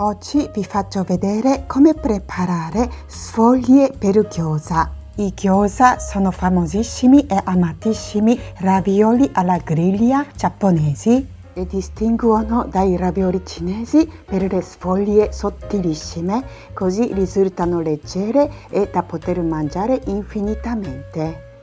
Oggi vi faccio vedere come preparare sfoglie per gyoza. I gyoza sono famosissimi e amatissimi ravioli alla griglia giapponesi e distinguono dai ravioli cinesi per le sfoglie sottilissime, così risultano leggere e da poter mangiare infinitamente.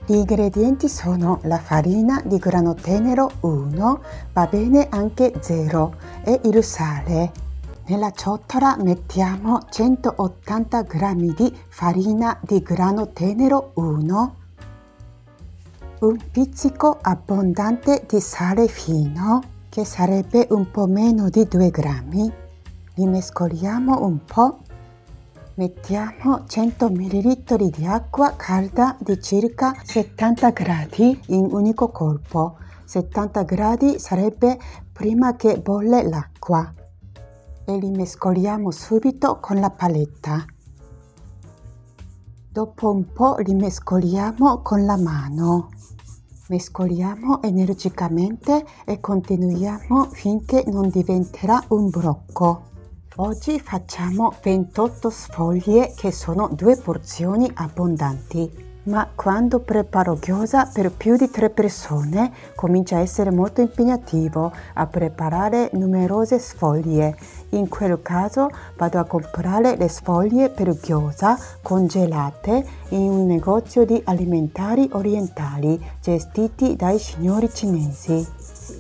Gli ingredienti sono la farina di grano tenero 1, va bene anche 0, e il sale. Nella ciotola mettiamo 180 g di farina di grano tenero 1, un pizzico abbondante di sale fino, che sarebbe un po' meno di 2 grammi. Li mescoliamo un po'. Mettiamo 100 ml di acqua calda di circa 70 gradi in unico colpo. 70 gradi sarebbe prima che bolle l'acqua. E li mescoliamo subito con la paletta. Dopo un po' li mescoliamo con la mano. Mescoliamo energicamente e continuiamo finché non diventerà un brocco. Oggi facciamo 28 sfoglie che sono 2 porzioni abbondanti. Ma quando preparo gyoza per più di 3 persone comincia a essere molto impegnativo a preparare numerose sfoglie. In quel caso vado a comprare le sfoglie per gyoza congelate in un negozio di alimentari orientali gestiti dai signori cinesi.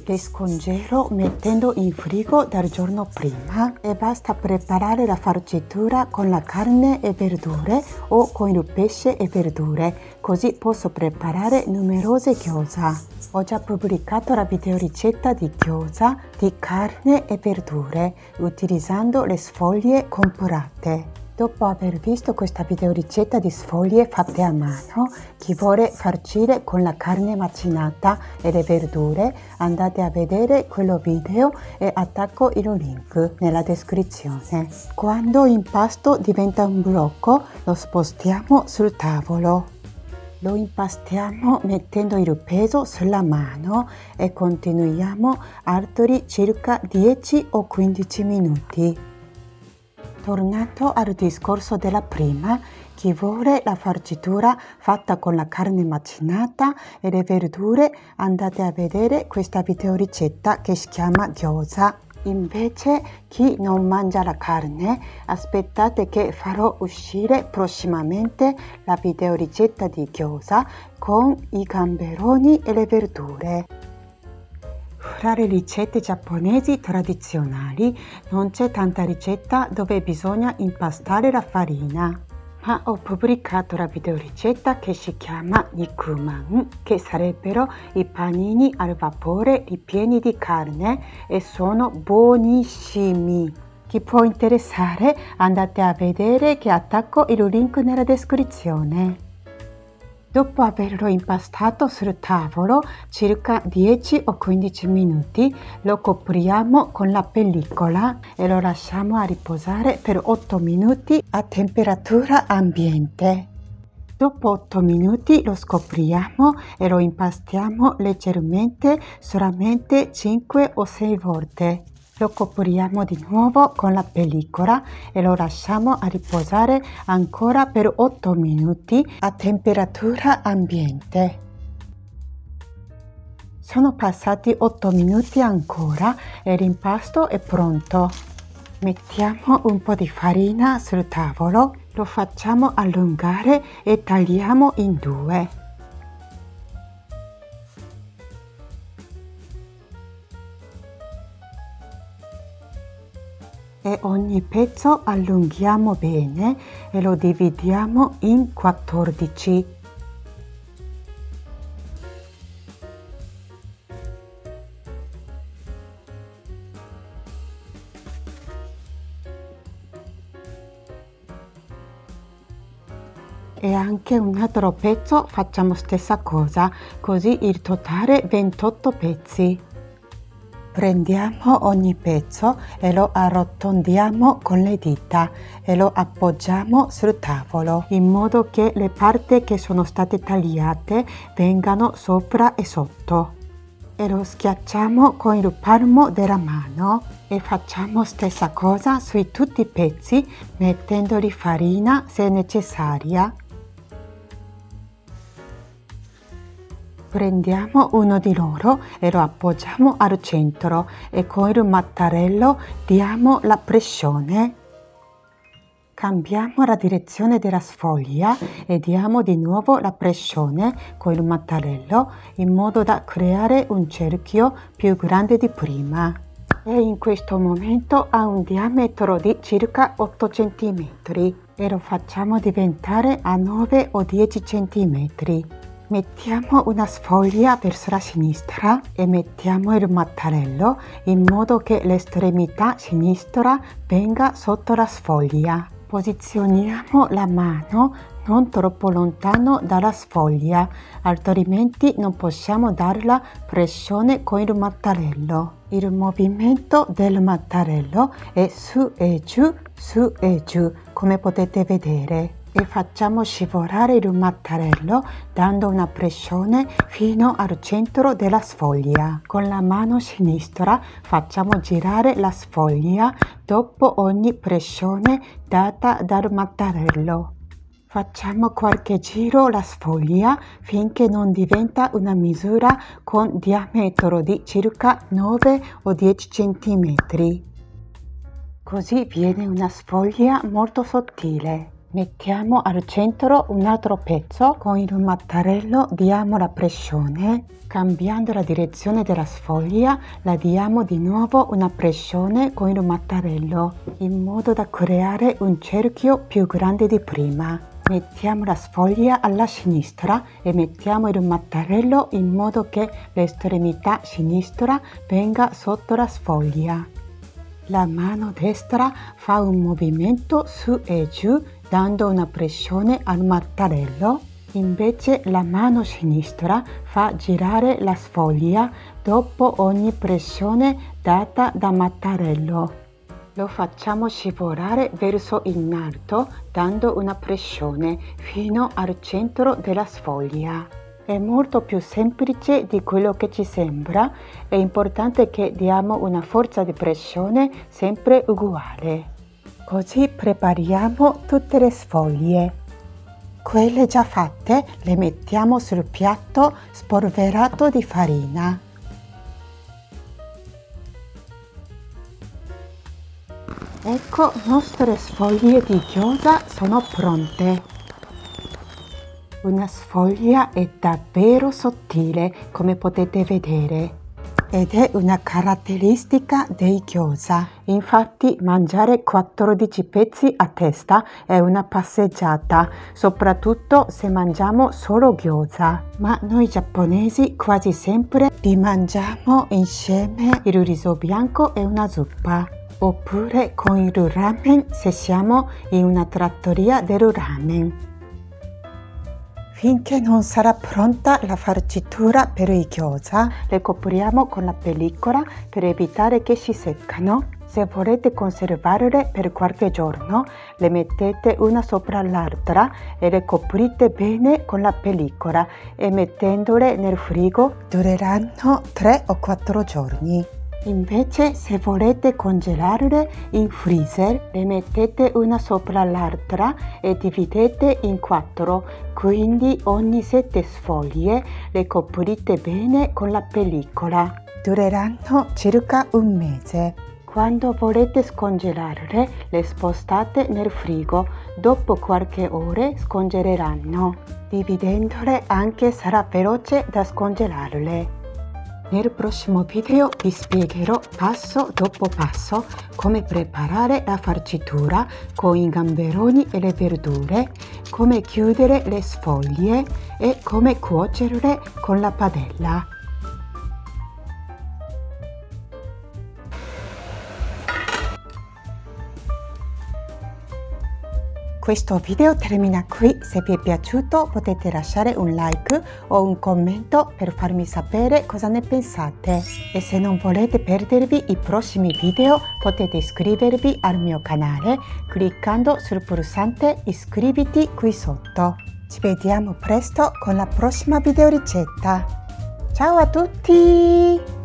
Le scongelo mettendo in frigo dal giorno prima e basta preparare la farcitura con la carne e verdure o con il pesce e verdure, così posso preparare numerose gyoza. Ho già pubblicato la videoricetta di gyoza di carne e verdure utilizzando le sfoglie comprate. Dopo aver visto questa videoricetta di sfoglie fatte a mano, chi vuole farcire con la carne macinata e le verdure, andate a vedere quello video e attacco il link nella descrizione. Quando l'impasto diventa un blocco, lo spostiamo sul tavolo. Lo impastiamo mettendo il peso sulla mano e continuiamo altri circa 10 o 15 minuti. Tornando al discorso della prima, chi vuole la farcitura fatta con la carne macinata e le verdure, andate a vedere questa videoricetta che si chiama gyoza. Invece chi non mangia la carne, aspettate che farò uscire prossimamente la videoricetta di gyoza con i gamberoni e le verdure. Fra le ricette giapponesi tradizionali non c'è tanta ricetta dove bisogna impastare la farina, ma ho pubblicato la videoricetta che si chiama Nikuman, che sarebbero i panini al vapore ripieni di carne e sono buonissimi. Chi può interessare, andate a vedere che attacco il link nella descrizione. Dopo averlo impastato sul tavolo circa 10 o 15 minuti, lo copriamo con la pellicola e lo lasciamo a riposare per 8 minuti a temperatura ambiente. Dopo 8 minuti lo scopriamo e lo impastiamo leggermente, solamente 5 o 6 volte. Lo copriamo di nuovo con la pellicola e lo lasciamo a riposare ancora per 8 minuti a temperatura ambiente. Sono passati 8 minuti ancora e l'impasto è pronto. Mettiamo un po' di farina sul tavolo, lo facciamo allungare e tagliamo in 2. E ogni pezzo allunghiamo bene e lo dividiamo in 14. E anche un altro pezzo facciamo stessa cosa, così il totale 28 pezzi. Prendiamo ogni pezzo e lo arrotondiamo con le dita e lo appoggiamo sul tavolo in modo che le parti che sono state tagliate vengano sopra e sotto. e lo schiacciamo con il palmo della mano e facciamo stessa cosa su tutti i pezzi mettendoli farina se necessaria. Prendiamo uno di loro e lo appoggiamo al centro e con il mattarello diamo la pressione. Cambiamo la direzione della sfoglia e diamo di nuovo la pressione con il mattarello in modo da creare un cerchio più grande di prima. E in questo momento ha un diametro di circa 8 cm e lo facciamo diventare a 9 o 10 cm. Mettiamo una sfoglia verso la sinistra e mettiamo il mattarello in modo che l'estremità sinistra venga sotto la sfoglia. Posizioniamo la mano non troppo lontano dalla sfoglia, altrimenti non possiamo darla pressione con il mattarello. Il movimento del mattarello è su e giù, come potete vedere. E facciamo scivolare il mattarello dando una pressione fino al centro della sfoglia. Con la mano sinistra facciamo girare la sfoglia dopo ogni pressione data dal mattarello. Facciamo qualche giro la sfoglia finché non diventa una misura con diametro di circa 9 o 10 cm. Così viene una sfoglia molto sottile. Mettiamo al centro un altro pezzo, con il mattarello diamo la pressione, cambiando la direzione della sfoglia la diamo di nuovo una pressione con il mattarello, in modo da creare un cerchio più grande di prima. Mettiamo la sfoglia alla sinistra e mettiamo il mattarello in modo che l'estremità sinistra venga sotto la sfoglia. La mano destra fa un movimento su e giù dando una pressione al mattarello, invece la mano sinistra fa girare la sfoglia dopo ogni pressione data dal mattarello. Lo facciamo scivolare verso in alto dando una pressione fino al centro della sfoglia. È molto più semplice di quello che ci sembra, è importante che diamo una forza di pressione sempre uguale. Così prepariamo tutte le sfoglie. Quelle già fatte le mettiamo sul piatto spolverato di farina. Ecco, le nostre sfoglie di gyoza sono pronte. Una sfoglia è davvero sottile, come potete vedere, ed è una caratteristica dei gyoza. Infatti mangiare 14 pezzi a testa è una passeggiata, soprattutto se mangiamo solo gyoza. Ma noi giapponesi quasi sempre li mangiamo insieme il riso bianco e una zuppa, oppure con il ramen se siamo in una trattoria del ramen. Finché non sarà pronta la farcitura per i gyoza, le copriamo con la pellicola per evitare che si seccano. Se volete conservarle per qualche giorno, le mettete una sopra l'altra e le coprite bene con la pellicola e mettendole nel frigo dureranno 3 o 4 giorni. Invece, se volete congelarle in freezer, le mettete una sopra l'altra e dividete in 4, quindi ogni 7 sfoglie le coprite bene con la pellicola. Dureranno circa un mese. Quando volete scongelarle, le spostate nel frigo. Dopo qualche ore scongeleranno. Dividendole anche sarà veloce da scongelarle. Nel prossimo video vi spiegherò passo dopo passo come preparare la farcitura con i gamberoni e le verdure, come chiudere le sfoglie e come cuocerle con la padella. Questo video termina qui, se vi è piaciuto potete lasciare un like o un commento per farmi sapere cosa ne pensate. E se non volete perdervi i prossimi video potete iscrivervi al mio canale cliccando sul pulsante iscriviti qui sotto. Ci vediamo presto con la prossima video ricetta. Ciao a tutti!